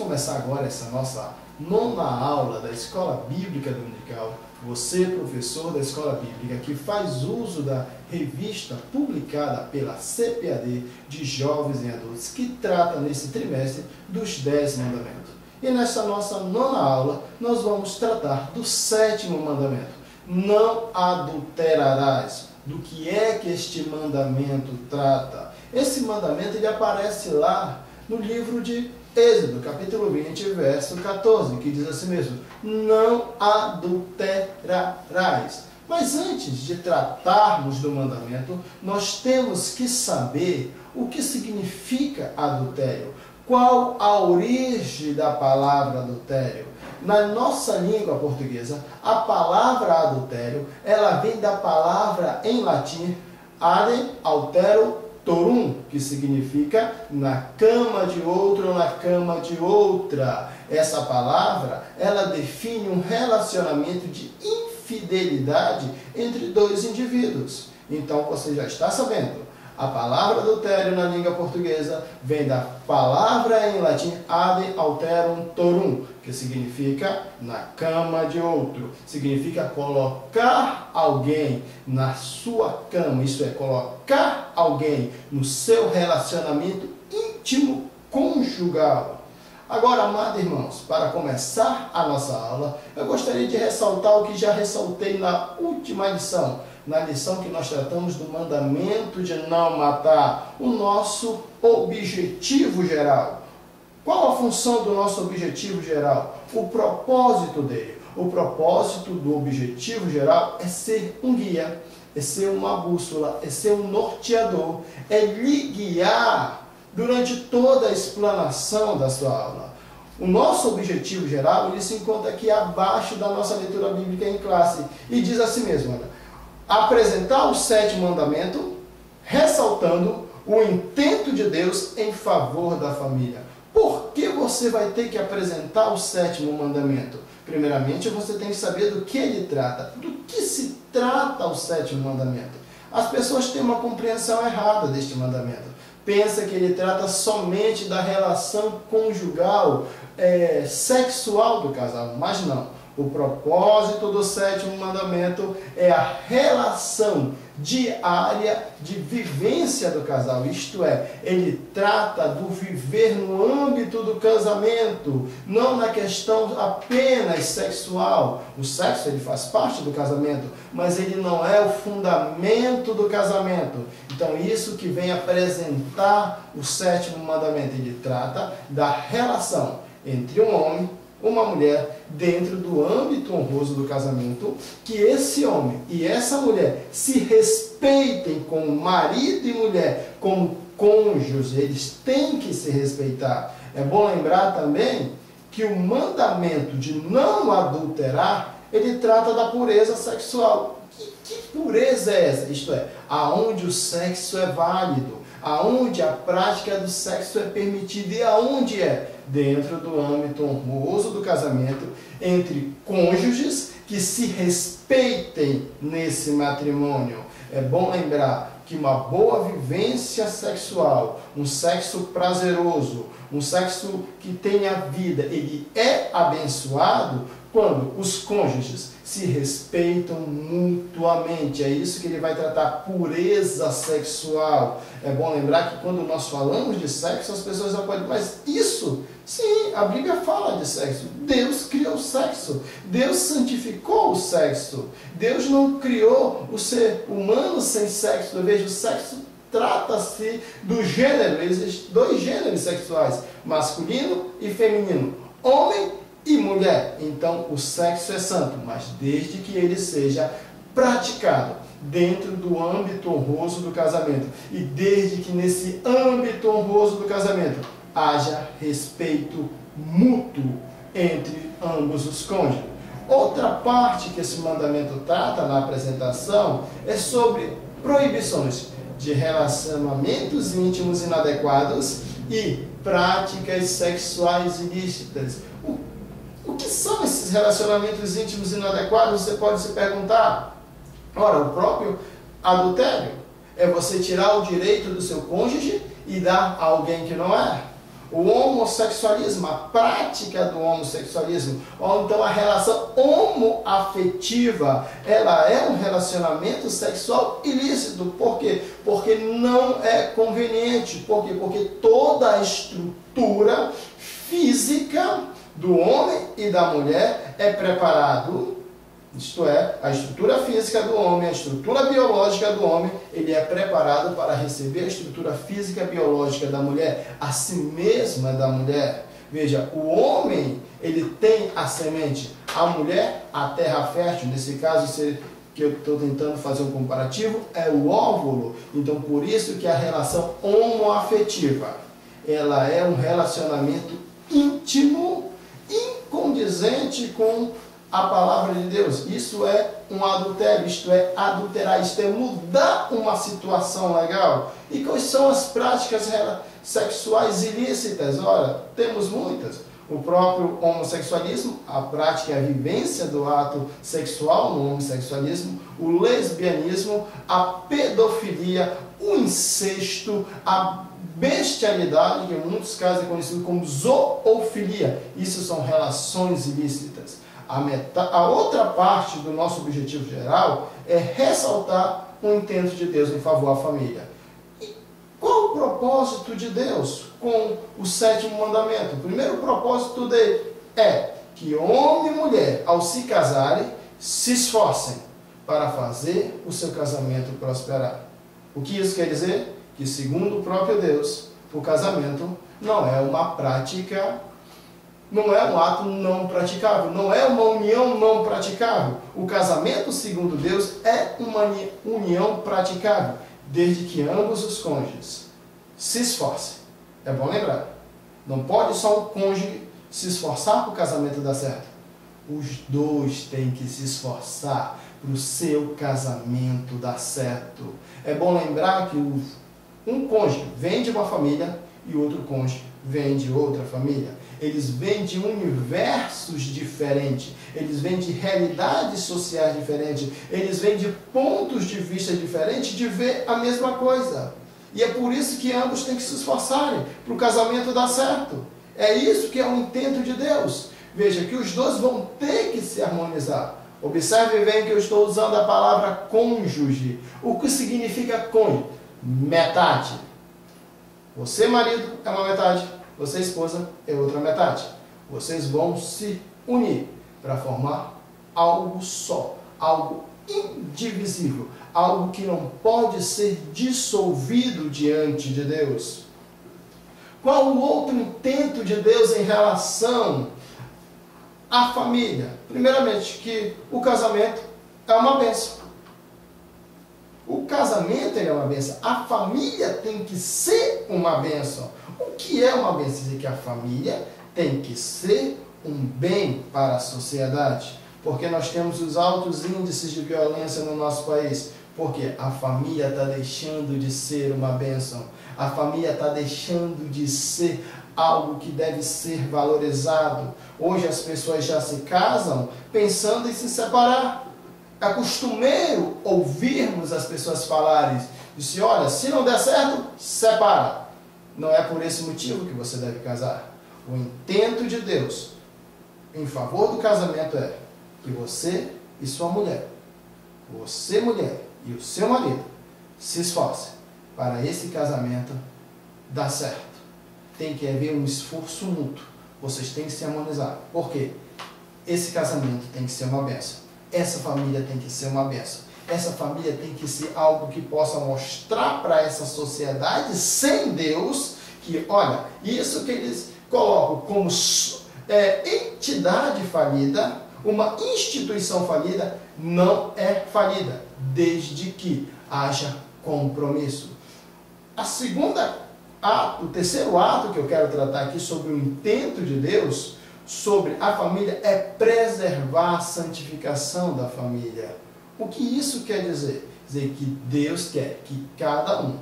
começar agora essa nossa nona aula da Escola Bíblica Dominical. Você, professor da Escola Bíblica, que faz uso da revista publicada pela CPAD de jovens e adultos, que trata nesse trimestre dos 10 mandamentos. E nessa nossa nona aula, nós vamos tratar do 7º mandamento. Não adulterarás. Do que é que este mandamento trata? Esse mandamento ele aparece lá no livro de Êxodo, capítulo 20, verso 14, que diz assim mesmo: não adulterarás. Mas antes de tratarmos do mandamento, nós temos que saber o que significa adultério. Qual a origem da palavra adultério? Na nossa língua portuguesa, a palavra adultério, ela vem da palavra em latim ad altero torum, que significa na cama de outro ou na cama de outra. Essa palavra, ela define um relacionamento de infidelidade entre dois indivíduos. Então você já está sabendo. A palavra adultério na língua portuguesa vem da palavra em latim ad alterum torum, que significa na cama de outro. Significa colocar alguém na sua cama, isso é, colocar alguém no seu relacionamento íntimo conjugal. Agora, amados irmãos, para começar a nossa aula, eu gostaria de ressaltar o que já ressaltei na última lição. Na lição que nós tratamos do mandamento de não matar, o nosso objetivo geral. Qual a função do nosso objetivo geral? O propósito dele. O propósito do objetivo geral é ser um guia, é ser uma bússola, é ser um norteador, é lhe guiar durante toda a explanação da sua aula. O nosso objetivo geral, ele se encontra aqui abaixo da nossa leitura bíblica em classe e diz assim mesmo, olha: apresentar o 7º mandamento, ressaltando o intento de Deus em favor da família. Por que você vai ter que apresentar o 7º mandamento? Primeiramente, você tem que saber do que ele trata. Do que se trata o 7º mandamento? As pessoas têm uma compreensão errada deste mandamento. Pensa que ele trata somente da relação conjugal, sexual do casal, mas não. O propósito do 7º mandamento é a relação diária de vivência do casal. Isto é, ele trata do viver no âmbito do casamento, não na questão apenas sexual. O sexo ele faz parte do casamento, mas ele não é o fundamento do casamento. Então isso que vem apresentar o 7º mandamento, ele trata da relação entre um homem, uma mulher, dentro do âmbito honroso do casamento, que esse homem e essa mulher se respeitem como marido e mulher, como cônjuges, eles têm que se respeitar. É bom lembrar também que o mandamento de não adulterar, ele trata da pureza sexual. Que pureza é essa? Isto é, aonde o sexo é válido, aonde a prática do sexo é permitida e aonde é? Dentro do âmbito honroso do casamento, entre cônjuges que se respeitem nesse matrimônio. É bom lembrar que uma boa vivência sexual, um sexo prazeroso, um sexo que tenha vida, ele é abençoado quando os cônjuges se respeitam mutuamente. É isso que ele vai tratar, pureza sexual. É bom lembrar que quando nós falamos de sexo, as pessoas já podem, mas isso, sim, a Bíblia fala de sexo. Deus criou o sexo. Deus santificou o sexo. Deus não criou o ser humano sem sexo. Eu vejo o sexo trata-se do gênero. Existem 2 gêneros sexuais, masculino e feminino. Homem e mulher. Então o sexo é santo, mas desde que ele seja praticado dentro do âmbito honroso do casamento e desde que nesse âmbito honroso do casamento haja respeito mútuo entre ambos os cônjuges. Outra parte que esse mandamento trata na apresentação é sobre proibições de relacionamentos íntimos inadequados e práticas sexuais ilícitas. O que são esses relacionamentos íntimos inadequados? Você pode se perguntar. Ora, o próprio adultério é você tirar o direito do seu cônjuge e dar a alguém que não é. o homossexualismo, a prática do homossexualismo, ou então a relação homoafetiva, ela é um relacionamento sexual ilícito. Por quê? Porque não é conveniente. Por quê? Porque toda a estrutura física do homem e da mulher é preparado, isto é, a estrutura física do homem, a estrutura biológica do homem, ele é preparado para receber a estrutura física biológica da mulher, a si mesma da mulher. Veja, o homem, ele tem a semente, a mulher, a terra fértil. Nesse caso, que eu estou tentando fazer um comparativo, é o óvulo. Então, por isso que a relação homoafetiva, ela é um relacionamento íntimo, incondizente com a palavra de Deus. Isso é um adultério, isto é adulterar, isto é mudar uma situação legal. E quais são as práticas sexuais ilícitas? Ora, temos muitas. O próprio homossexualismo, a prática e a vivência do ato sexual no homossexualismo, o lesbianismo, a pedofilia, o incesto, a bestialidade, que em muitos casos é conhecido como zoofilia. Isso são relações ilícitas. A outra parte do nosso objetivo geral é ressaltar o intento de Deus em favor da família. E qual o propósito de Deus com o 7º mandamento? O primeiro propósito dele é que homem e mulher, ao se casarem, se esforcem para fazer o seu casamento prosperar. O que isso quer dizer? Que, segundo o próprio Deus, o casamento não é uma prática, não é um ato não praticável, não é uma união não praticável. O casamento, segundo Deus, é uma união praticável, desde que ambos os cônjuges se esforcem. É bom lembrar, não pode só o cônjuge se esforçar para o casamento dar certo. Os dois têm que se esforçar para o seu casamento dar certo. É bom lembrar que um cônjuge vem de uma família e o outro cônjuge vem de outra família. Eles vêm de universos diferentes, eles vêm de realidades sociais diferentes, eles vêm de pontos de vista diferentes de ver a mesma coisa. E é por isso que ambos têm que se esforçarem para o casamento dar certo. É isso que é o intento de Deus. Veja que os dois vão ter que se harmonizar. Observe bem que eu estou usando a palavra cônjuge. O que significa cônjuge? Metade. Você, marido, é uma metade. Você, esposa, é outra metade. Vocês vão se unir para formar algo só, algo indivisível, algo que não pode ser dissolvido diante de Deus. Qual o outro intento de Deus em relação à família? Primeiramente, que o casamento é uma bênção. O casamento é uma bênção. A família tem que ser uma bênção. O que é uma bênção? Dizer que a família tem que ser um bem para a sociedade. Porque nós temos os altos índices de violência no nosso país. Porque a família está deixando de ser uma bênção. A família está deixando de ser algo que deve ser valorizado. Hoje as pessoas já se casam pensando em se separar. É costumeiro ouvirmos as pessoas falarem, disse, olha, se não der certo, separa. Não é por esse motivo que você deve casar. O intento de Deus em favor do casamento é que você e sua mulher, você mulher e o seu marido, se esforcem para esse casamento dar certo. Tem que haver um esforço mútuo. Vocês têm que se harmonizar. Por quê? Esse casamento tem que ser uma bênção. Essa família tem que ser uma bênção. Essa família tem que ser algo que possa mostrar para essa sociedade sem Deus que, olha, isso que eles colocam como entidade falida, uma instituição falida, não é falida, desde que haja compromisso. O terceiro ato que eu quero tratar aqui sobre o intento de Deus sobre a família é preservar a santificação da família. O que isso quer dizer? Dizer que Deus quer que cada um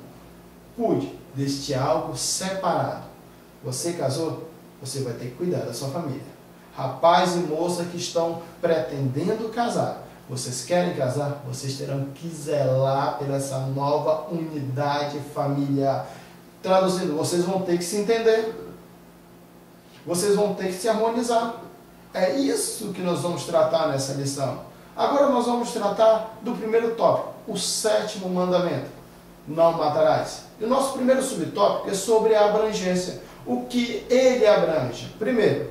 cuide deste algo separado. Você casou? Você vai ter que cuidar da sua família. Rapaz e moça que estão pretendendo casar, vocês querem casar? Vocês terão que zelar por essa nova unidade familiar. Traduzindo, vocês vão ter que se entender. Vocês vão ter que se harmonizar. É isso que nós vamos tratar nessa lição. Agora nós vamos tratar do primeiro tópico, o 7º mandamento. Não matarás. E o nosso primeiro subtópico é sobre a abrangência. O que ele abrange? Primeiro,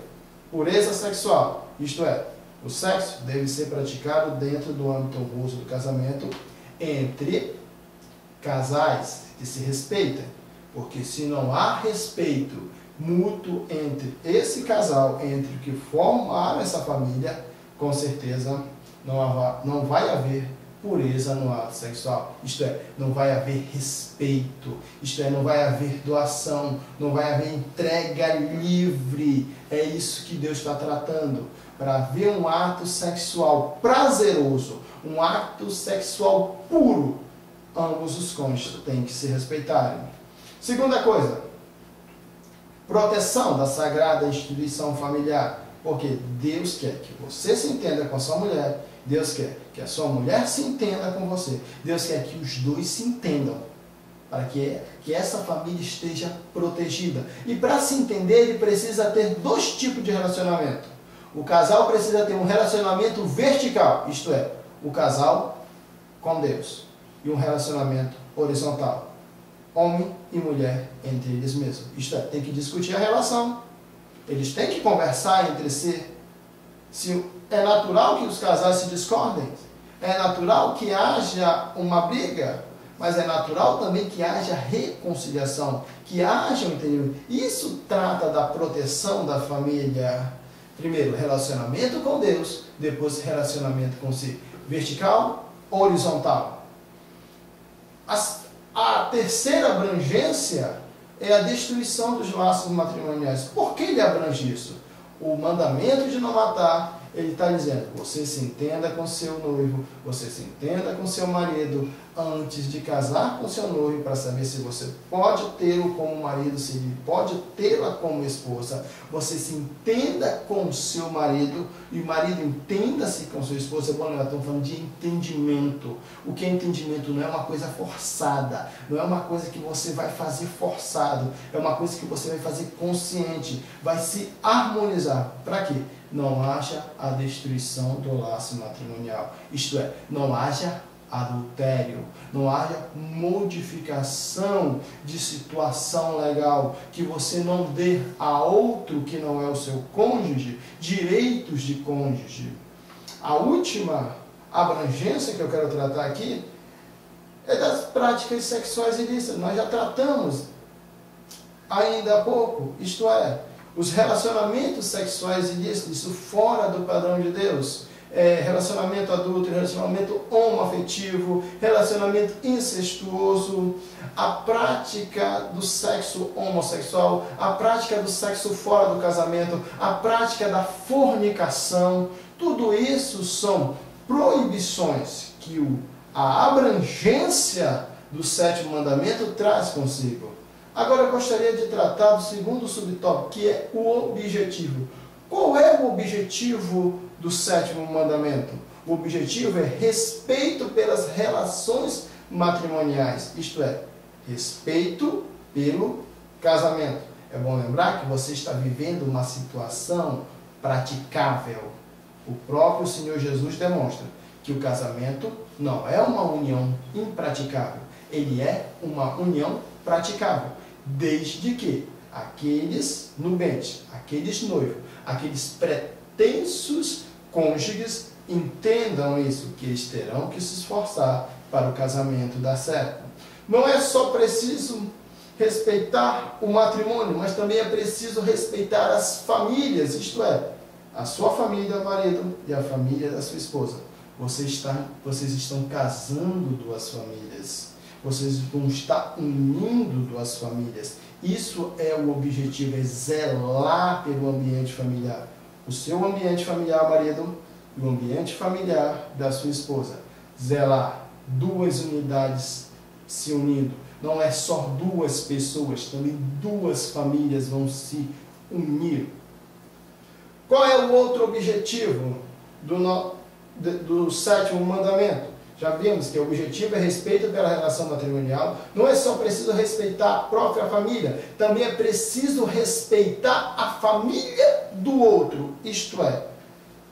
pureza sexual. Isto é, o sexo deve ser praticado dentro do âmbito honroso do casamento entre casais que se respeitam. Porque se não há respeito mútuo entre esse casal, entre o que formaram essa família, com certeza não vai haver pureza no ato sexual. Isto é, não vai haver respeito. Isto é, não vai haver doação, não vai haver entrega livre. É isso que Deus está tratando. Para haver um ato sexual prazeroso, um ato sexual puro, ambos os cônjuges têm que se respeitarem. Segunda coisa, proteção da sagrada instituição familiar. Porque Deus quer que você se entenda com a sua mulher, Deus quer que a sua mulher se entenda com você, Deus quer que os dois se entendam, para que essa família esteja protegida. E para se entender, ele precisa ter 2 tipos de relacionamento. O casal precisa ter um relacionamento vertical, isto é, o casal com Deus, e um relacionamento horizontal, homem e mulher entre eles mesmos. Isto é, tem que discutir a relação, eles têm que conversar entre si. Se é natural que os casais se discordem, é natural que haja uma briga, mas é natural também que haja reconciliação, que haja um entendimento. Isso trata da proteção da família. Primeiro, relacionamento com Deus, depois relacionamento com si. Vertical, horizontal. A terceira abrangência é a destruição dos laços matrimoniais. Por que ele abrange isso? O mandamento de não matar, ele está dizendo, você se entenda com seu noivo, você se entenda com seu marido, antes de casar com seu noivo, para saber se você pode tê-lo como marido, se ele pode tê-la como esposa. Você se entenda com o seu marido, e o marido entenda-se com sua esposa. Bom, nós estamos falando de entendimento. O que é entendimento? Não é uma coisa forçada, não é uma coisa que você vai fazer forçado, é uma coisa que você vai fazer consciente, vai se harmonizar. Para quê? Não haja a destruição do laço matrimonial. Isto é, não haja adultério, não haja modificação de situação legal, que você não dê a outro que não é o seu cônjuge direitos de cônjuge. A última abrangência que eu quero tratar aqui é das práticas sexuais ilícitas. Nós já tratamos ainda há pouco, isto é, os relacionamentos sexuais ilícitos, isso fora do padrão de Deus. Relacionamento adulto, relacionamento homoafetivo, relacionamento incestuoso, a prática do sexo homossexual, a prática do sexo fora do casamento, a prática da fornicação, tudo isso são proibições que a abrangência do 7º mandamento traz consigo. Agora eu gostaria de tratar do segundo subtópico, que é o objetivo. Qual é o objetivo do 7º mandamento? O objetivo é respeito pelas relações matrimoniais, isto é, respeito pelo casamento. É bom lembrar que você está vivendo uma situação praticável. O próprio Senhor Jesus demonstra que o casamento não é uma união impraticável, ele é uma união praticável, desde que aqueles nubentes, aqueles noivos, aqueles pretensos cônjuges entendam isso, que eles terão que se esforçar para o casamento dar certo. Não é só preciso respeitar o matrimônio, mas também é preciso respeitar as famílias, isto é, a sua família, marido, e a família da sua esposa. Vocês estão casando duas famílias. Vocês vão estar unindo duas famílias. Isso é o objetivo, é zelar pelo ambiente familiar. O seu ambiente familiar, marido, e o ambiente familiar da sua esposa. Zelar, duas unidades se unindo. Não é só duas pessoas, também duas famílias vão se unir. Qual é o outro objetivo do 7º mandamento? Já vimos que o objetivo é respeito pela relação matrimonial. Não é só preciso respeitar a própria família, também é preciso respeitar a família do outro. Isto é,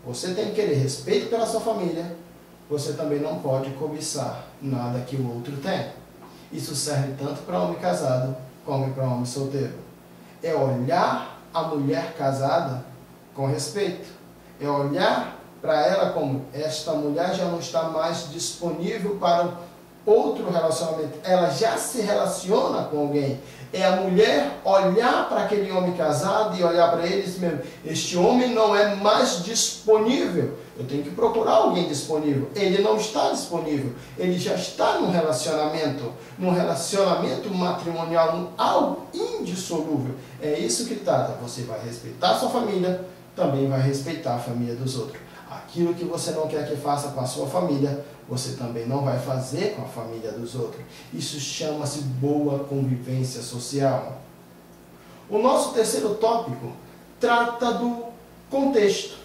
você tem que querer respeito pela sua família, você também não pode cobiçar nada que o outro tem. Isso serve tanto para homem casado como para homem solteiro. É olhar a mulher casada com respeito. É olhar para ela como esta mulher já não está mais disponível para outro relacionamento. Ela já se relaciona com alguém. É a mulher olhar para aquele homem casado e olhar para ele e dizer mesmo, este homem não é mais disponível. Eu tenho que procurar alguém disponível. Ele não está disponível. Ele já está num relacionamento matrimonial, algo indissolúvel. É isso que trata. Você vai respeitar a sua família, também vai respeitar a família dos outros. Aquilo que você não quer que faça com a sua família, você também não vai fazer com a família dos outros. Isso chama-se boa convivência social. O nosso terceiro tópico trata do contexto.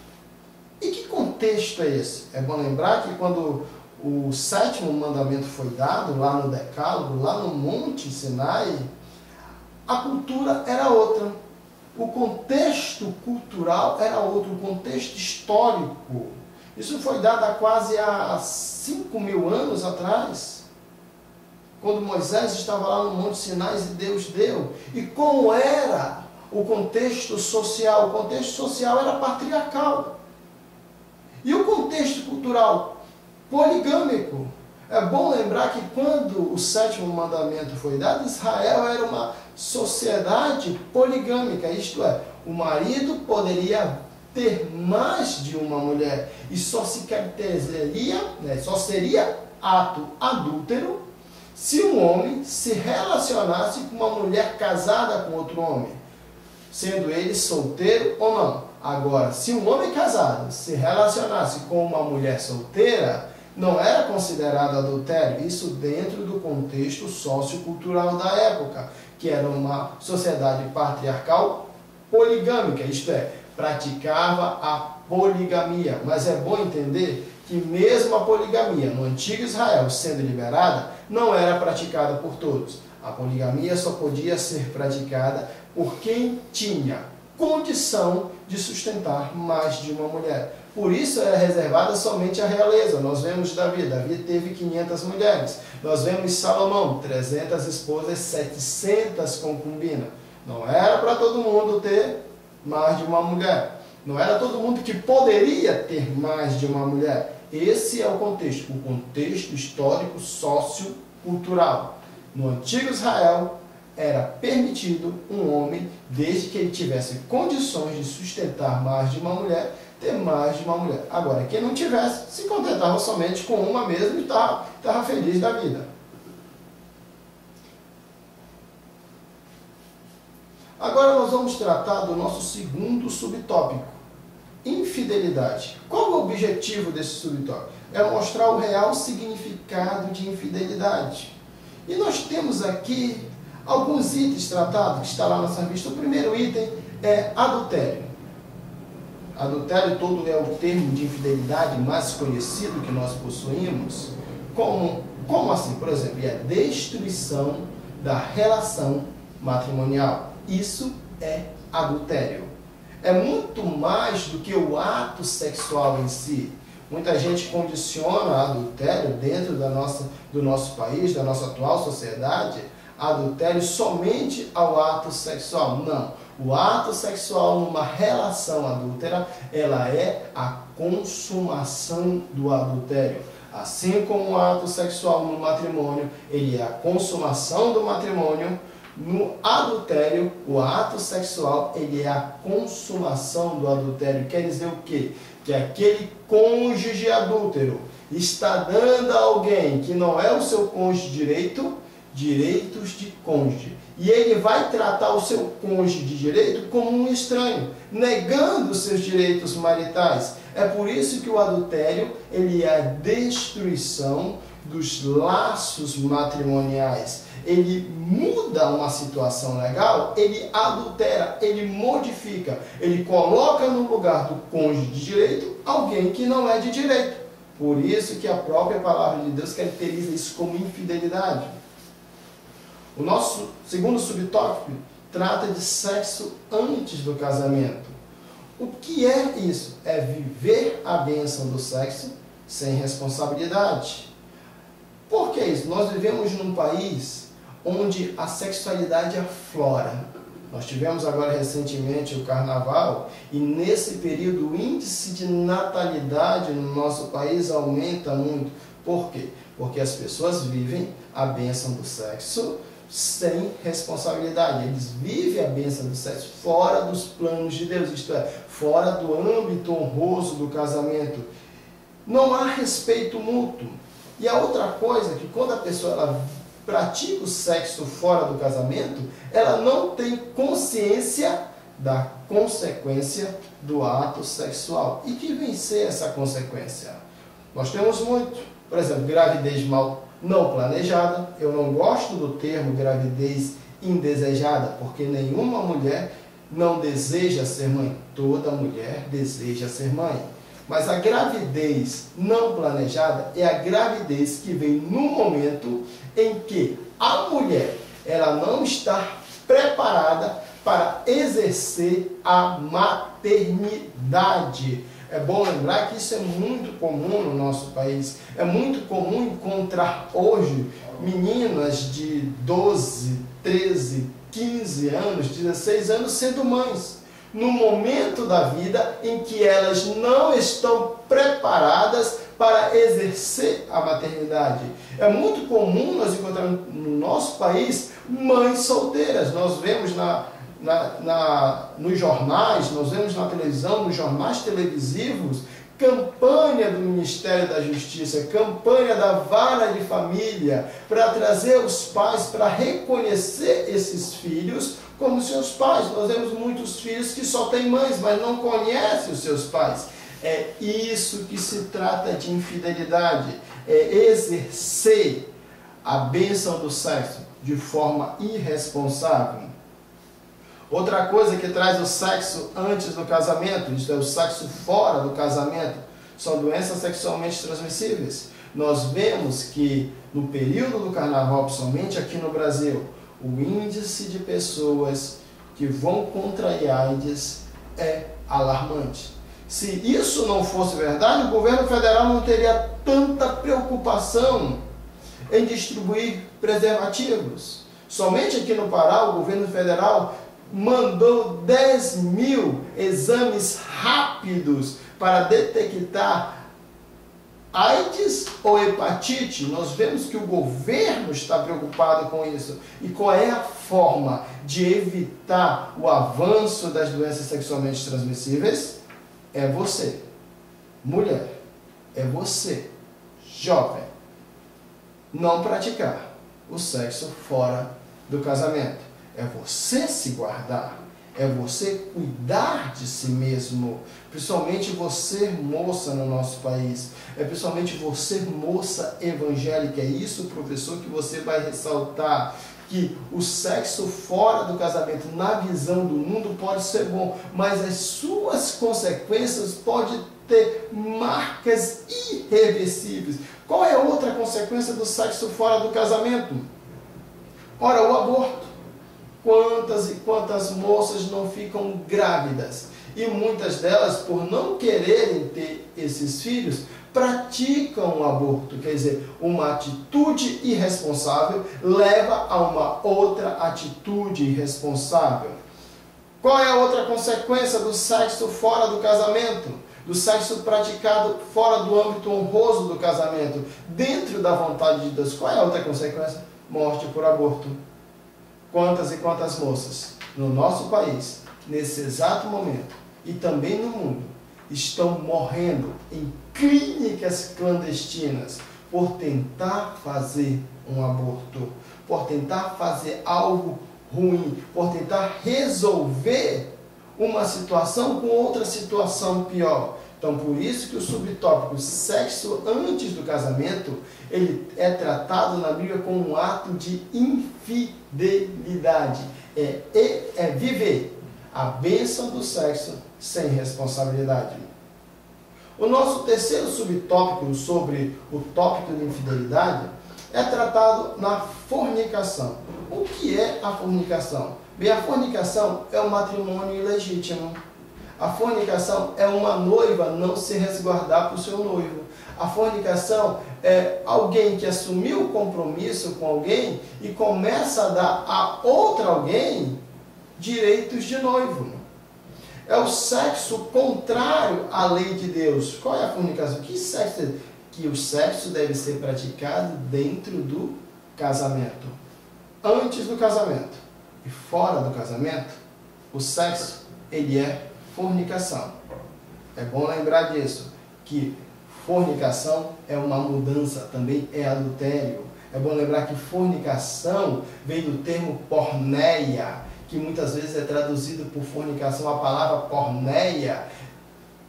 E que contexto é esse? É bom lembrar que quando o 7º mandamento foi dado, lá no Decálogo, lá no Monte Sinai, a cultura era outra. O contexto cultural era outro, o contexto histórico. Isso foi dado há quase 5.000 anos atrás, quando Moisés estava lá no Monte Sinai e Deus deu. E como era o contexto social? O contexto social era patriarcal. E o contexto cultural? Poligâmico. É bom lembrar que quando o 7º mandamento foi dado, Israel era uma sociedade poligâmica, isto é, o marido poderia ter mais de uma mulher e só se caracterizaria, só seria ato adúltero se um homem se relacionasse com uma mulher casada com outro homem, sendo ele solteiro ou não. Agora, se um homem casado se relacionasse com uma mulher solteira, não era considerado adultério, isso dentro do contexto sociocultural da época, que era uma sociedade patriarcal poligâmica, isto é, praticava a poligamia. Mas é bom entender que mesmo a poligamia no antigo Israel sendo liberada, não era praticada por todos. A poligamia só podia ser praticada por quem tinha condição de sustentar mais de uma mulher. Por isso era reservada somente à realeza. Nós vemos Davi teve 500 mulheres. Nós vemos Salomão, 300 esposas, 700 concubinas. Não era para todo mundo ter mais de uma mulher. Não era todo mundo que poderia ter mais de uma mulher. Esse é o contexto histórico sociocultural. No antigo Israel, era permitido um homem, desde que ele tivesse condições de sustentar mais de uma mulher, ter mais de uma mulher. Agora, quem não tivesse, se contentava somente com uma mesmo e estava feliz da vida. Agora nós vamos tratar do nosso segundo subtópico, infidelidade. Qual é o objetivo desse subtópico? É mostrar o real significado de infidelidade. E nós temos aqui alguns itens tratados, que está lá na nossa vista. O primeiro item é adultério. Adultério todo é o termo de infidelidade mais conhecido que nós possuímos. Como assim? Por exemplo, é a destruição da relação matrimonial. Isso é adultério. É muito mais do que o ato sexual em si. Muita gente condiciona adultério dentro do nosso país, da nossa atual sociedade, adultério somente ao ato sexual. Não. O ato sexual numa relação adúltera, ela é a consumação do adultério. Assim como o ato sexual no matrimônio, ele é a consumação do matrimônio, no adultério, o ato sexual, ele é a consumação do adultério. Quer dizer o quê? Que aquele cônjuge adúltero está dando a alguém que não é o seu cônjuge direitos de cônjuge. E ele vai tratar o seu cônjuge de direito como um estranho, negando seus direitos maritais. É por isso que o adultério, ele é a destruição dos laços matrimoniais. Ele muda uma situação legal, ele adultera, ele modifica, ele coloca no lugar do cônjuge de direito alguém que não é de direito. Por isso que a própria palavra de Deus caracteriza isso como infidelidade. O nosso segundo subtópico trata de sexo antes do casamento. O que é isso? É viver a bênção do sexo sem responsabilidade. Por que isso? Nós vivemos num país onde a sexualidade aflora. Nós tivemos agora recentemente o carnaval e nesse período o índice de natalidade no nosso país aumenta muito. Por quê? Porque as pessoas vivem a bênção do sexo sem responsabilidade. Eles vivem a bênção do sexo fora dos planos de Deus, isto é, fora do âmbito honroso do casamento. Não há respeito mútuo. E a outra coisa é que quando a pessoa ela pratica o sexo fora do casamento, ela não tem consciência da consequência do ato sexual. E que vem ser essa consequência? Nós temos muito. Por exemplo, gravidez mal não planejada. Eu não gosto do termo gravidez indesejada, porque nenhuma mulher não deseja ser mãe. Toda mulher deseja ser mãe. Mas a gravidez não planejada é a gravidez que vem no momento em que a mulher ela não está preparada para exercer a maternidade. É bom lembrar que isso é muito comum no nosso país. É muito comum encontrar hoje meninas de 12, 13, 15 anos, 16 anos sendo mães. No momento da vida em que elas não estão preparadas para exercer a maternidade. É muito comum nós encontrarmos no nosso país mães solteiras. Nós vemos nos jornais, nós vemos na televisão, nos jornais televisivos, campanha do Ministério da Justiça, campanha da Vara de Família, para trazer os pais para reconhecer esses filhos como seus pais. Nós vemos muitos filhos que só têm mães, mas não conhecem os seus pais. É isso que se trata de infidelidade, é exercer a bênção do sexo de forma irresponsável. Outra coisa que traz o sexo antes do casamento, isto é, o sexo fora do casamento, são doenças sexualmente transmissíveis. Nós vemos que no período do carnaval, principalmente aqui no Brasil, o índice de pessoas que vão contrair AIDS é alarmante. Se isso não fosse verdade, o governo federal não teria tanta preocupação em distribuir preservativos. Somente aqui no Pará, o governo federal mandou 10 mil exames rápidos para detectar AIDS ou hepatite. Nós vemos que o governo está preocupado com isso. E qual é a forma de evitar o avanço das doenças sexualmente transmissíveis? É você, mulher, é você, jovem, não praticar o sexo fora do casamento. É você se guardar, é você cuidar de si mesmo, principalmente você, moça, no nosso país, é principalmente você, moça evangélica. É isso, professor, que você vai ressaltar, que o sexo fora do casamento, na visão do mundo, pode ser bom, mas as suas consequências podem ter marcas irreversíveis. Qual é a outra consequência do sexo fora do casamento? Ora, o aborto. Quantas e quantas moças não ficam grávidas? E muitas delas, por não quererem ter esses filhos, praticam o aborto. Quer dizer, uma atitude irresponsável leva a uma outra atitude irresponsável. Qual é a outra consequência do sexo fora do casamento? Do sexo praticado fora do âmbito honroso do casamento, dentro da vontade de Deus? Qual é a outra consequência? Morte por aborto. Quantas e quantas moças no nosso país, nesse exato momento, e também no mundo, estão morrendo em clínicas clandestinas por tentar fazer um aborto, por tentar fazer algo ruim, por tentar resolver uma situação com outra situação pior. Então, por isso que o subtópico sexo antes do casamento, ele é tratado na Bíblia como um ato de infidelidade. É viver a bênção do sexo sem responsabilidade. O nosso terceiro subtópico sobre o tópico de infidelidade é tratado na fornicação. O que é a fornicação? Bem, a fornicação é um matrimônio ilegítimo. A fornicação é uma noiva não se resguardar para o seu noivo. A fornicação é alguém que assumiu o compromisso com alguém e começa a dar a outra alguém direitos de noivo. É o sexo contrário à lei de Deus. Qual é a fornicação? Que sexo? Que o sexo deve ser praticado dentro do casamento. Antes do casamento e fora do casamento, o sexo, ele é fornicação. É bom lembrar disso, que fornicação é uma mudança, também é adultério. É bom lembrar que fornicação vem do termo porneia, que muitas vezes é traduzido por fornicação. A palavra porneia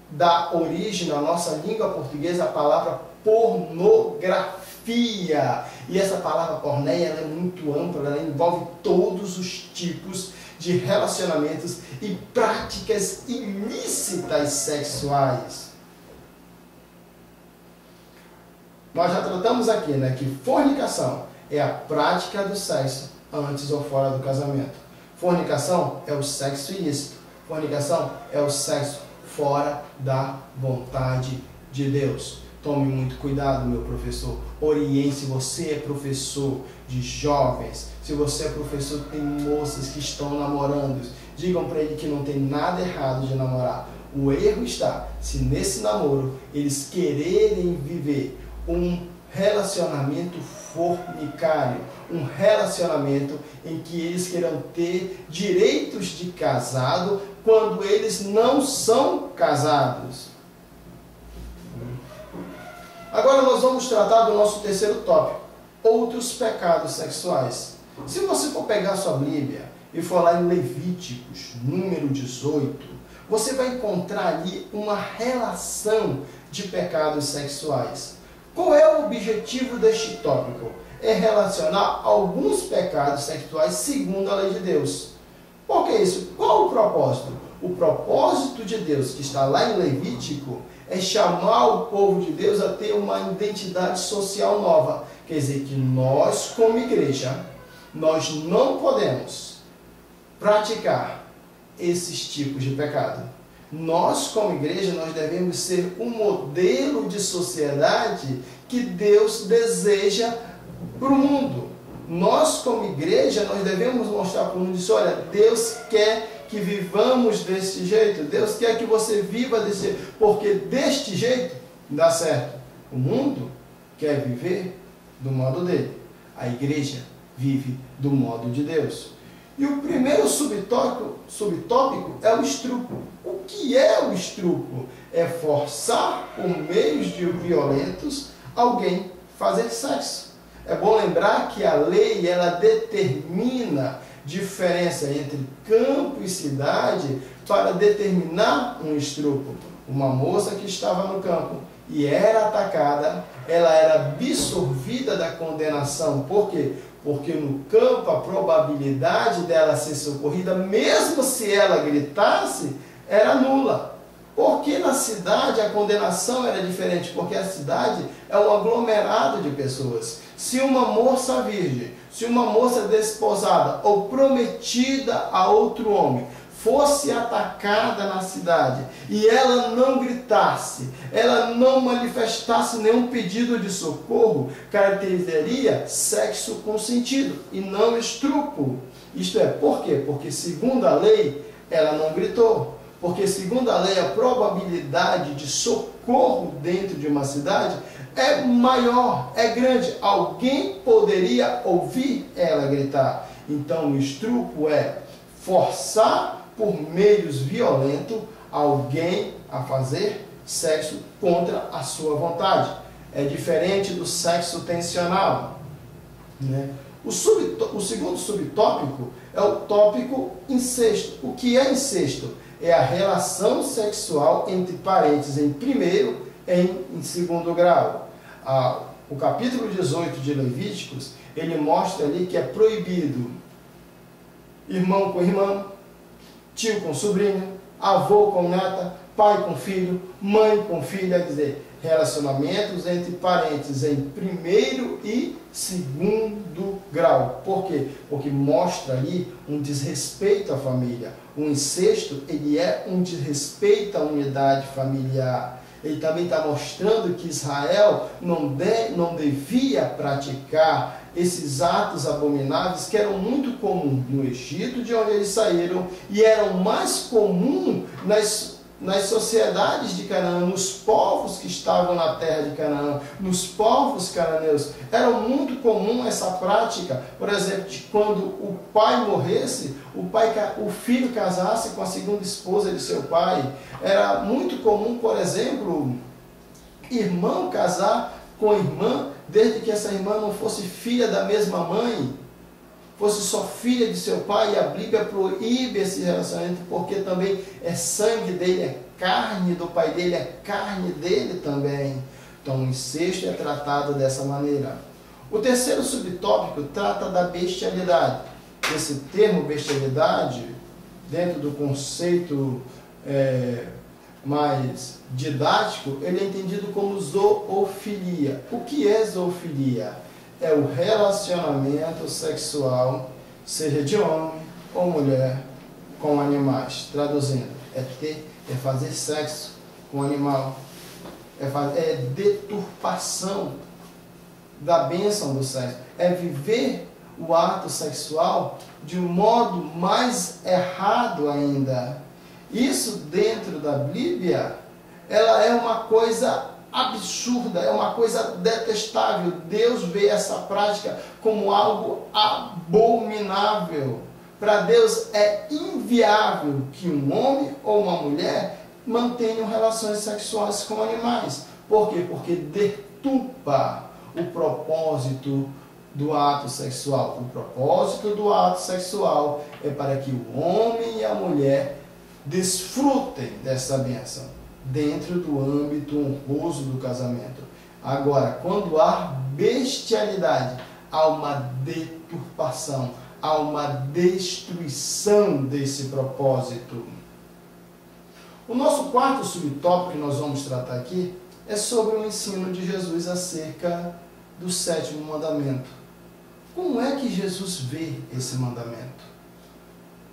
dá origem na nossa língua portuguesa à palavra pornografia. E essa palavra porneia ela é muito ampla, ela envolve todos os tipos de relacionamentos e práticas ilícitas sexuais. Nós já tratamos aqui, que fornicação é a prática do sexo antes ou fora do casamento. Fornicação é o sexo ilícito. Fornicação é o sexo fora da vontade de Deus. Tome muito cuidado, meu professor. Oriente, se você é professor de jovens, se você é professor, tem moças que estão namorando, digam para ele que não tem nada errado de namorar. O erro está se nesse namoro eles quererem viver um relacionamento fornicário, um relacionamento em que eles queiram ter direitos de casado quando eles não são casados. Agora nós vamos tratar do nosso terceiro tópico, outros pecados sexuais. Se você for pegar a sua Bíblia e for lá em Levíticos, número 18, você vai encontrar ali uma relação de pecados sexuais. Qual é o objetivo deste tópico? É relacionar alguns pecados sexuais segundo a lei de Deus. Por que isso? Qual o propósito? O propósito de Deus, que está lá em Levítico, é chamar o povo de Deus a ter uma identidade social nova. Quer dizer que nós, como igreja, nós não podemos praticar esses tipos de pecado. Nós, como igreja, nós devemos ser um modelo de sociedade que Deus deseja para o mundo. Nós, como igreja, nós devemos mostrar para o mundo isso. Olha, Deus quer que vivamos desse jeito. Deus quer que você viva desse jeito. Porque deste jeito dá certo. O mundo quer viver do modo dele. A igreja vive do modo de Deus. E o primeiro subtópico é o estrupo. O que é o estrupo? É forçar por meios violentos alguém fazer sexo. É bom lembrar que a lei ela determina diferença entre campo e cidade para determinar um estrupo. Uma moça que estava no campo e era atacada, ela era absorvida da condenação. Por quê? Porque no campo a probabilidade dela ser socorrida, mesmo se ela gritasse, era nula. Porque na cidade a condenação era diferente, porque a cidade é um aglomerado de pessoas. Se uma moça virgem, se uma moça desposada ou prometida a outro homem fosse atacada na cidade e ela não gritasse, ela não manifestasse nenhum pedido de socorro, caracterizaria sexo consentido e não estupro. Isto é, por quê? Porque segundo a lei, ela não gritou. Porque segundo a lei, a probabilidade de socorro dentro de uma cidade é maior, é grande. Alguém poderia ouvir ela gritar. Então o estupro é forçar por meios violentos alguém a fazer sexo contra a sua vontade. É diferente do sexo tensional, né? O segundo subtópico é o tópico incesto. O que é incesto? É a relação sexual entre parentes em primeiro e em segundo grau. O capítulo 18 de Levíticos, ele mostra ali que é proibido irmão com irmã, tio com sobrinho, avô com neta, pai com filho, mãe com filha, quer dizer, relacionamentos entre parentes em primeiro e segundo grau. Por quê? Porque mostra ali um desrespeito à família. O incesto, ele é um desrespeito à unidade familiar. Ele também está mostrando que Israel não devia praticar esses atos abomináveis que eram muito comuns no Egito, de onde eles saíram, e eram mais comuns nas sociedades de Canaã, nos povos que estavam na terra de Canaã, nos povos cananeus. Era muito comum essa prática, por exemplo, de quando o pai morresse, o filho casasse com a segunda esposa de seu pai. Era muito comum, por exemplo, irmão casar com irmã, desde que essa irmã não fosse filha da mesma mãe, fosse só filha de seu pai. E a Bíblia proíbe esse relacionamento, porque também é sangue dele, é carne do pai dele, é carne dele também. Então o incesto é tratado dessa maneira. O terceiro subtópico trata da bestialidade. Esse termo bestialidade, dentro do conceito mais didático, ele é entendido como zoofilia. O que é zoofilia? É o relacionamento sexual, seja de homem ou mulher, com animais. Traduzindo, é fazer sexo com animal, é deturpação da bênção do sexo, é viver o ato sexual de um modo mais errado ainda. Isso dentro da Bíblia, ela é uma coisa absurda, é uma coisa detestável. Deus vê essa prática como algo abominável. Para Deus é inviável que um homem ou uma mulher mantenham relações sexuais com animais. Por quê? Porque deturpa o propósito do ato sexual. O propósito do ato sexual é para que o homem e a mulher desfrutem dessa bênção dentro do âmbito honroso do casamento. Agora, quando há bestialidade, há uma deturpação, há uma destruição desse propósito. O nosso quarto subtópico que nós vamos tratar aqui é sobre o ensino de Jesus acerca do sétimo mandamento. Como é que Jesus vê esse mandamento?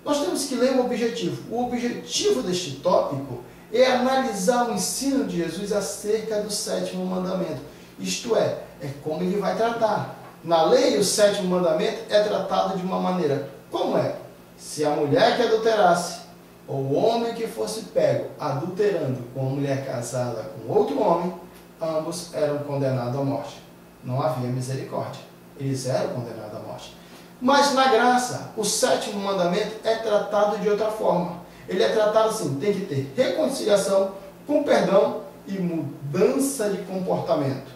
Nós temos que ler o objetivo. O objetivo deste tópico é analisar o ensino de Jesus acerca do sétimo mandamento. Isto é como ele vai tratar. Na lei, o sétimo mandamento é tratado de uma maneira. Como é? Se a mulher que adulterasse, ou o homem que fosse pego adulterando com uma mulher casada com outro homem, ambos eram condenados à morte. Não havia misericórdia. Eles eram condenados à morte. Mas na graça, o sétimo mandamento é tratado de outra forma. Ele é tratado assim: tem que ter reconciliação, com perdão e mudança de comportamento.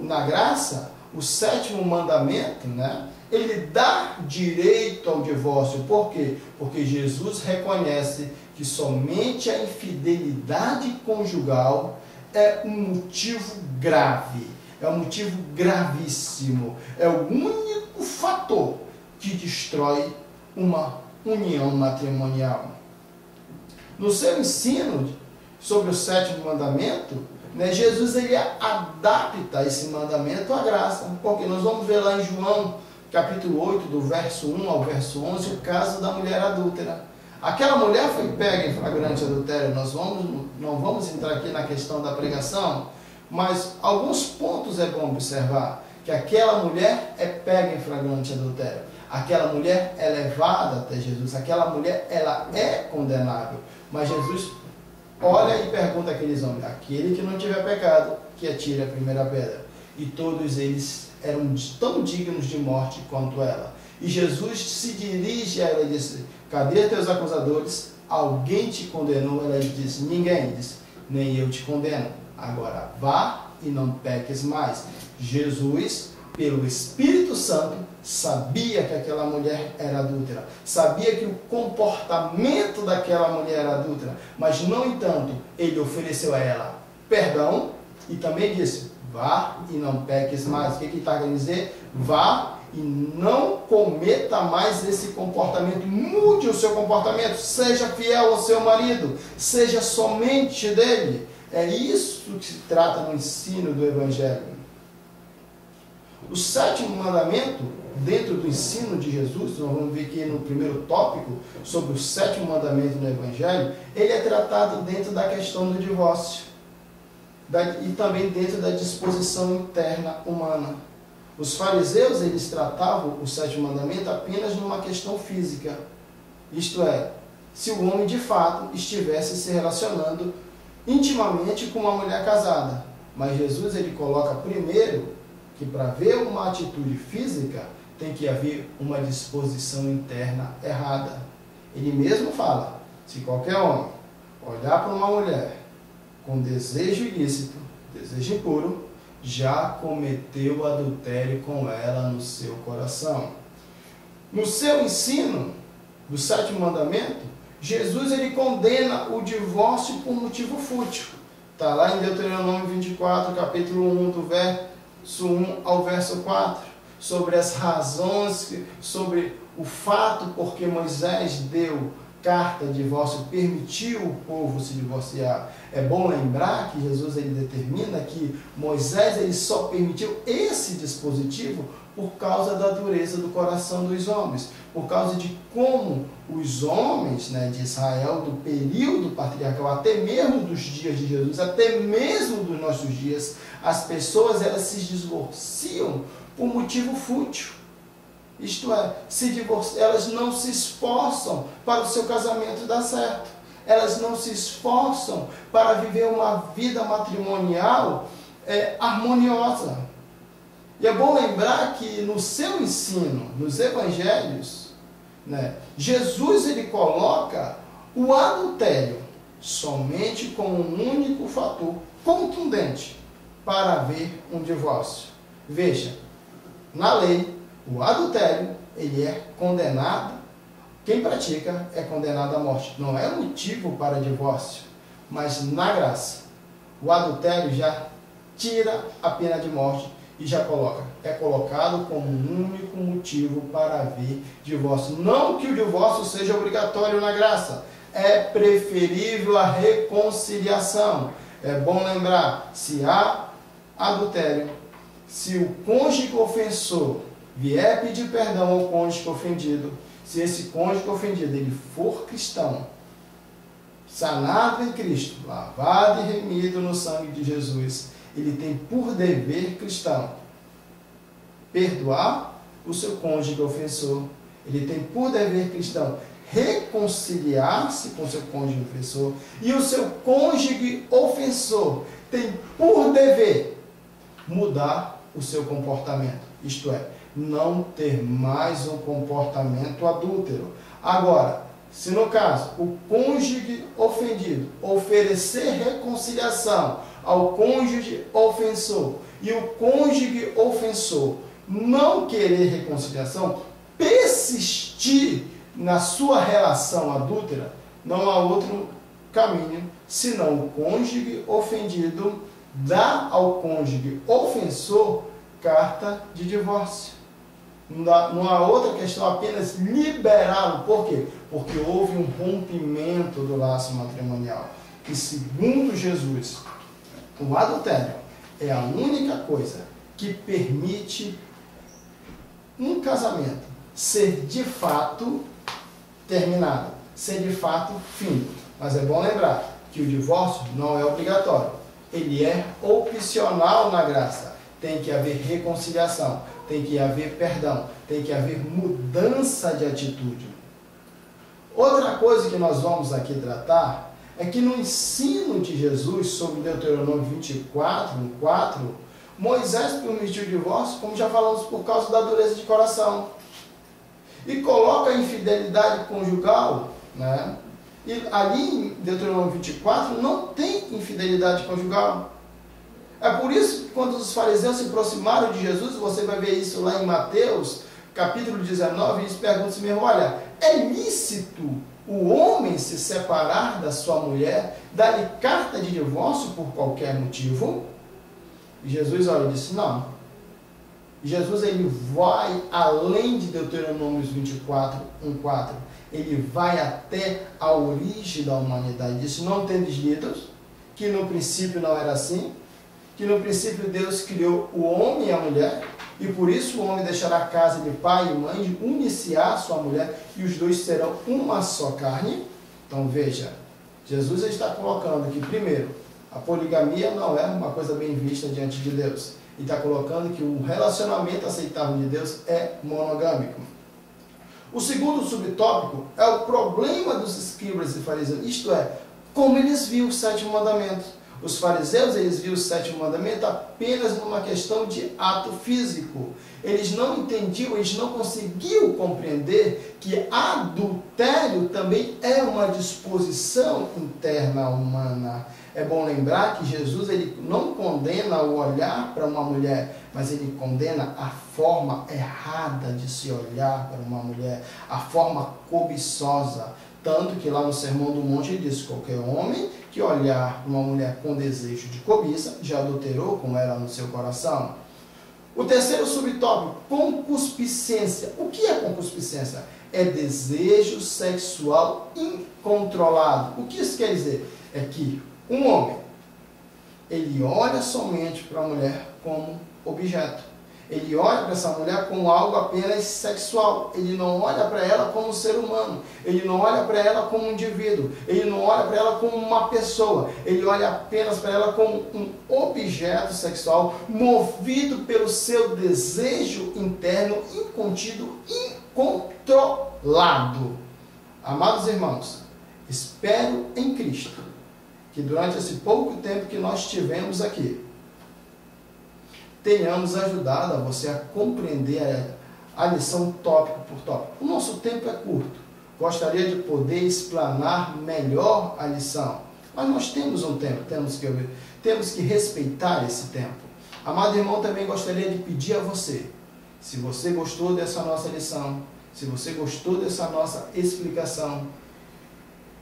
Na graça, o sétimo mandamento, ele dá direito ao divórcio. Por quê? Porque Jesus reconhece que somente a infidelidade conjugal é um motivo grave, é um motivo gravíssimo, é o único fator que destrói uma união matrimonial. No seu ensino sobre o sétimo mandamento, Jesus ele adapta esse mandamento à graça, porque nós vamos ver lá em João, capítulo 8, do verso 1 ao verso 11, o caso da mulher adúltera. Aquela mulher foi pega em flagrante adultério. Nós não vamos entrar aqui na questão da pregação, mas alguns pontos é bom observar, que aquela mulher é pega em flagrante adultério. Aquela mulher é levada até Jesus, aquela mulher ela é condenável. Mas Jesus olha e pergunta àqueles homens: aquele que não tiver pecado, que atire a primeira pedra. E todos eles eram tão dignos de morte quanto ela. E Jesus se dirige a ela e diz: cadê teus acusadores? Alguém te condenou? Ela diz: ninguém. Ele diz: nem eu te condeno. Agora vá e não peques mais. Jesus, pelo Espírito Santo, sabia que aquela mulher era adúltera, sabia que o comportamento daquela mulher era adúltera, mas, no entanto, ele ofereceu a ela perdão e também disse: vá e não peques mais. O que ele está querendo dizer? Vá e não cometa mais esse comportamento. Mude o seu comportamento, seja fiel ao seu marido, seja somente dele. É isso que se trata no ensino do Evangelho. O sétimo mandamento, dentro do ensino de Jesus, nós vamos ver aqui no primeiro tópico, sobre o sétimo mandamento no Evangelho, ele é tratado dentro da questão do divórcio, e também dentro da disposição interna humana. Os fariseus, eles tratavam o sétimo mandamento apenas numa questão física, isto é, se o homem de fato estivesse se relacionando intimamente com uma mulher casada. Mas Jesus, ele coloca primeiro que para ver uma atitude física tem que haver uma disposição interna errada. Ele mesmo fala, se qualquer homem olhar para uma mulher com desejo ilícito, desejo impuro, já cometeu adultério com ela no seu coração. No seu ensino do sétimo mandamento, Jesus, ele condena o divórcio por motivo fútil. Está lá em Deuteronômio 24, capítulo 1, do verso 1 ao verso 4, sobre as razões, sobre o fato porque Moisés deu carta de divórcio, permitiu o povo se divorciar. É bom lembrar que Jesus, ele determina que Moisés, ele só permitiu esse dispositivo por causa da dureza do coração dos homens, por causa de como os homens, né, de Israel, do período patriarcal, até mesmo dos dias de Jesus, até mesmo dos nossos dias, as pessoas, elas se divorciam por motivo fútil. Isto é, elas não se esforçam para o seu casamento dar certo. Elas não se esforçam para viver uma vida matrimonial harmoniosa. E é bom lembrar que no seu ensino, nos evangelhos, né, Jesus, ele coloca o adultério somente como um único fator contundente para haver um divórcio. Veja, na lei, o adultério, ele é condenado, quem pratica é condenado à morte. Não é motivo para divórcio, mas na graça, o adultério já tira a pena de morte e já é colocado como um único motivo para haver divórcio. Não que o divórcio seja obrigatório na graça, é preferível a reconciliação. É bom lembrar, se há adultério, se o cônjuge ofensor vier pedir perdão ao cônjuge ofendido, se esse cônjuge ofendido ele for cristão, sanado em Cristo, lavado e remido no sangue de Jesus, ele tem por dever cristão perdoar o seu cônjuge ofensor, ele tem por dever cristão reconciliar-se com o seu cônjuge ofensor, e o seu cônjuge ofensor tem por dever mudar o seu comportamento, isto é, não ter mais um comportamento adúltero. Agora, se no caso o cônjuge ofendido oferecer reconciliação ao cônjuge ofensor e o cônjuge ofensor não querer reconciliação, persistir na sua relação adúltera, não há outro caminho senão o cônjuge ofendido dá ao cônjuge ofensor carta de divórcio. Não há outra questão, apenas liberá-lo. Por quê? Porque houve um rompimento do laço matrimonial. E segundo Jesus, o adultério é a única coisa que permite um casamento ser de fato terminado, ser de fato fim. Mas é bom lembrar que o divórcio não é obrigatório. Ele é opcional na graça. Tem que haver reconciliação, tem que haver perdão, tem que haver mudança de atitude. Outra coisa que nós vamos aqui tratar é que no ensino de Jesus sobre Deuteronômio 24, 4, Moisés permitiu o divórcio, como já falamos, por causa da dureza de coração. E coloca a infidelidade conjugal, né? E ali em Deuteronômio 24 não tem infidelidade conjugal. É por isso que quando os fariseus se aproximaram de Jesus, você vai ver isso lá em Mateus, capítulo 19, eles perguntam assim mesmo, olha, é lícito o homem se separar da sua mulher, dar-lhe carta de divórcio por qualquer motivo? E Jesus, olha, disse, não. Jesus ele vai além de Deuteronômio 24, 1:4. Ele vai até a origem da humanidade. Diz: não tendes lido que no princípio não era assim, que no princípio Deus criou o homem e a mulher, e por isso o homem deixará a casa de pai e mãe, unir-se à sua mulher, e os dois serão uma só carne. Então veja, Jesus está colocando que, primeiro, a poligamia não é uma coisa bem vista diante de Deus. E está colocando que o relacionamento aceitável de Deus é monogâmico. O segundo subtópico é o problema dos escribas e fariseus, isto é, como eles viam o sétimo mandamento. Os fariseus, eles viam o sétimo mandamento apenas numa questão de ato físico. Eles não entendiam, eles não conseguiam compreender que adultério também é uma disposição interna humana. É bom lembrar que Jesus ele não condena o olhar para uma mulher, mas ele condena a forma errada de se olhar para uma mulher, a forma cobiçosa. Tanto que lá no Sermão do Monte ele diz: qualquer homem que olhar para uma mulher com desejo de cobiça, já adulterou com ela no seu coração. O terceiro subtópico, concupiscência. O que é concupiscência? É desejo sexual incontrolado. O que isso quer dizer? É que um homem, ele olha somente para a mulher como objeto. Ele olha para essa mulher como algo apenas sexual. Ele não olha para ela como um ser humano. Ele não olha para ela como um indivíduo. Ele não olha para ela como uma pessoa. Ele olha apenas para ela como um objeto sexual movido pelo seu desejo interno incontido, incontrolado. Amados irmãos, espero em Cristo que durante esse pouco tempo que nós tivemos aqui, tenhamos ajudado a você a compreender a lição tópico por tópico. O nosso tempo é curto. Gostaria de poder explanar melhor a lição. Mas nós temos um tempo, temos que respeitar esse tempo. Amado irmão, também gostaria de pedir a você, se você gostou dessa nossa lição, se você gostou dessa nossa explicação,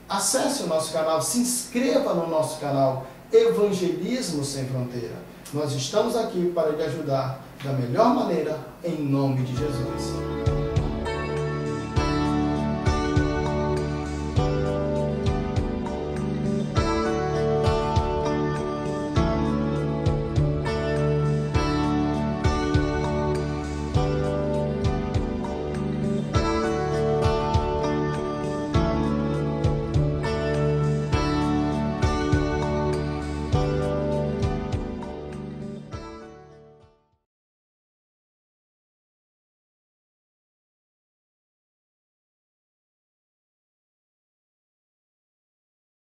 acesse o nosso canal, se inscreva no nosso canal Evangelismo Sem Fronteira. Nós estamos aqui para lhe ajudar da melhor maneira, em nome de Jesus.